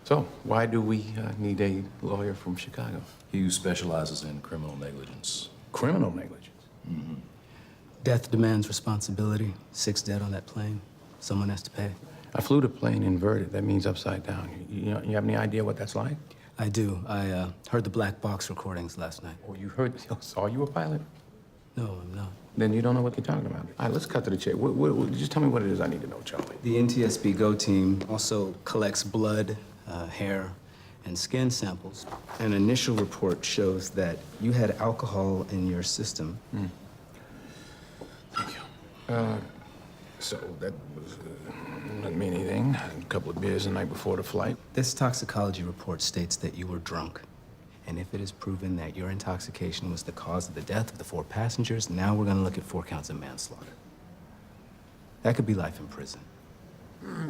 So, why do we need a lawyer from Chicago? He specializes in criminal negligence. Criminal negligence? Mm-hmm. Death demands responsibility. 6 dead on that plane. Someone has to pay. I flew the plane inverted. That means upside down. You have any idea what that's like? I do. I heard the black box recordings last night. Oh, you heard? Saw you a pilot? No, I'm not. Then you don't know what you're talking about. All right, let's cut to the chase. Just tell me what it is I need to know, Charlie. The NTSB GO team also collects blood, hair, and skin samples. An initial report shows that you had alcohol in your system. Thank you. So that was, doesn't mean anything. A couple of beers the night before the flight. This toxicology report states that you were drunk. And if it is proven that your intoxication was the cause of the death of the 4 passengers, now we're gonna look at 4 counts of manslaughter. That could be life in prison.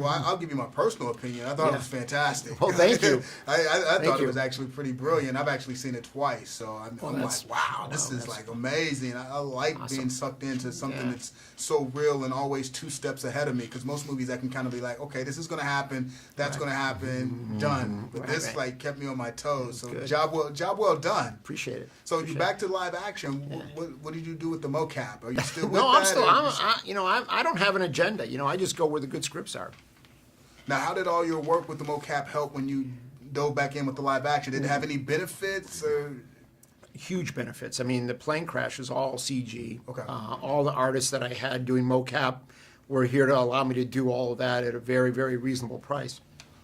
Well, I'll give you my personal opinion. I thought it was fantastic. Well, thank you. I thought it was actually pretty brilliant. I've actually seen it twice, so I'm like, wow, this is like amazing. I like being sucked into something that's so real and always 2 steps ahead of me. Because most movies, I can kind of be like, okay, this is going to happen, that's going to happen, done. But this like kept me on my toes. So job well done. Appreciate it. So you back to live action. What did you do with the mocap? Are you still with that? No, I'm still. I don't have an agenda. I just go where the good scripts are. Now, how did all your work with the mocap help when you dove back in with the live action? Did it have any benefits? Or? Huge benefits. I mean, the plane crash is all CG. Okay. All the artists that I had doing mocap were here to allow me to do all of that at a very, very reasonable price.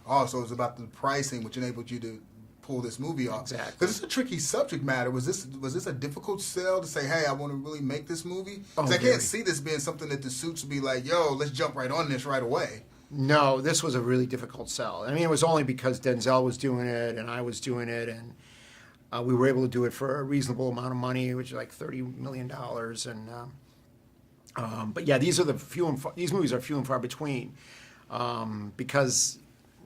Oh, so it was about the pricing which enabled you to pull this movie off. Exactly. Because it's a tricky subject matter. Was this a difficult sell to say, hey, I want to really make this movie? Because I can't see this being something that the suits would be like, yo, let's jump right on this right away. No, this was a really difficult sell. I mean, it was only because Denzel was doing it and I was doing it, and we were able to do it for a reasonable amount of money, which is like $30 million. But yeah, these movies are few and far between because,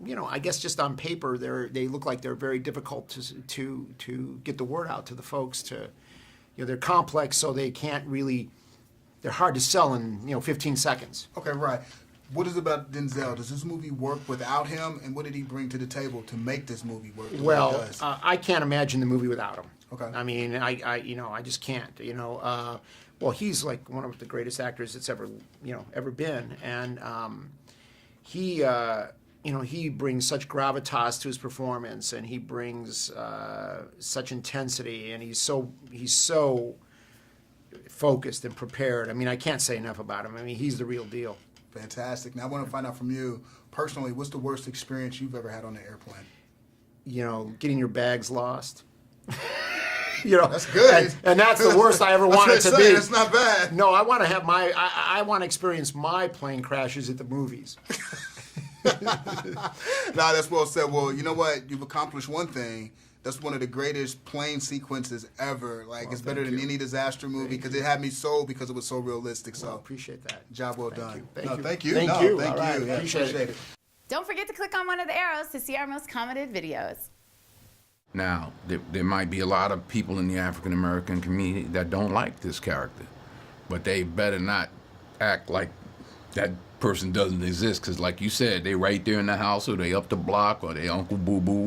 I guess just on paper they look like they're very difficult to get the word out to the folks. They're complex, so they can't really. They're hard to sell in 15 seconds. Okay, right. What is it about Denzel? Does this movie work without him, and what did he bring to the table to make this movie work? Well, I can't imagine the movie without him. Okay. I mean, I just can't. Well, he's like one of the greatest actors that's ever been, and he brings such gravitas to his performance, and he brings such intensity, and he's so focused and prepared. I mean, I can't say enough about him. I mean, he's the real deal. Fantastic. Now I want to find out from you personally, what's the worst experience you've ever had on an airplane? Getting your bags lost. That's good. And that's the worst I ever wanted to be. That's not bad. No, I want to have I want to experience my plane crashes at the movies. Nah, that's well said. Well, you know what? You've accomplished one thing. That's one of the greatest plane sequences ever. Like, it's better than any disaster movie because it had me sold because it was so realistic. So, appreciate that. Job well done. Thank you. Thank you. Thank No, you. Thank All you. right. Yeah, Appreciate it. Don't forget to click on one of the arrows to see our most commented videos. Now, there might be a lot of people in the African-American community that don't like this character, but they better not act like that person doesn't exist, because like you said, they right there in the house, or they up the block, or they Uncle Boo Boo.